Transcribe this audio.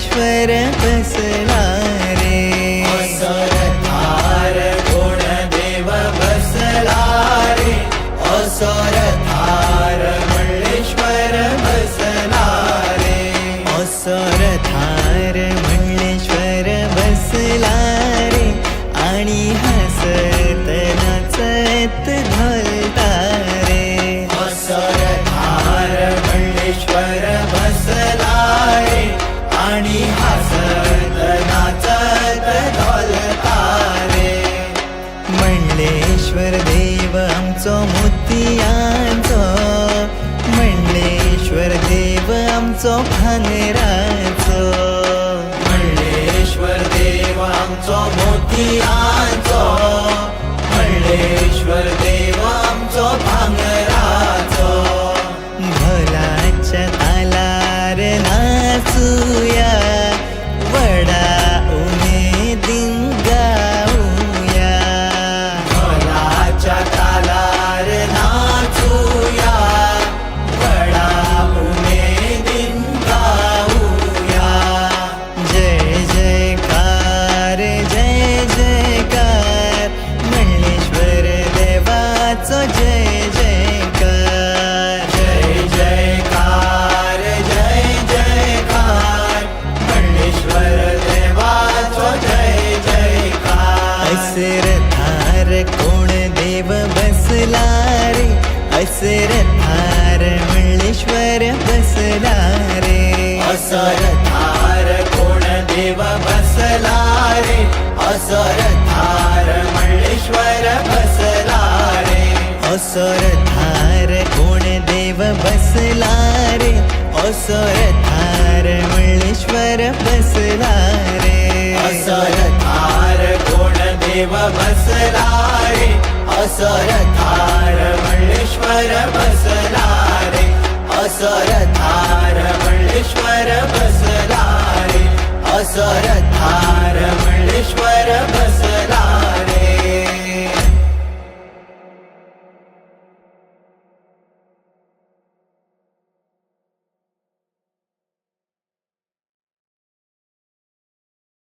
मल्लेश्वर बसला रे. असरधार गुणदेव बसला रे. असरधार मल्लेश्वर बसला रे. असरधार मल्लेश्वर बसला रे. आणि हसत नाचत ढोलता रे. असरधार मल्लेश्वर बसला रे. आणि हसत नाचत ढोलता रे. मल्लेश्वर देव आमचो मोतियांचो. मल्लेश्वर देव आमचो भांगराचो. मल्लेश्वर देव आमचो मोतियांचो. मल्लेश्वर देव आमचो भांगराचो. ढोलाच्या तालार नाचूया. वडा उमेदीन गाऊया. ढोलाच्या तालार नाचूया. वडा उमेदीन गाऊया. जय जयकार जय जयकार. मल्लेश्वर देवाचो जय जयकार. जय जयकार जय जयकार. मल्लेश्वर देवाचो जय जयकार. असरधार कोण देव बसला रे. असरधार मल्लेश्वर बसला रे. असरधार कोण देव बसला रे. असरधार मल्लेश्वर बसला रे. असरधार कोण देव बसला रे. असरधार मल्लेश्वर बसला रे. असरधार कोण देव बसला रे. असरधार मल्लेश्वर बसला रे. असरधार मल्लेश्वर बसला रे. असर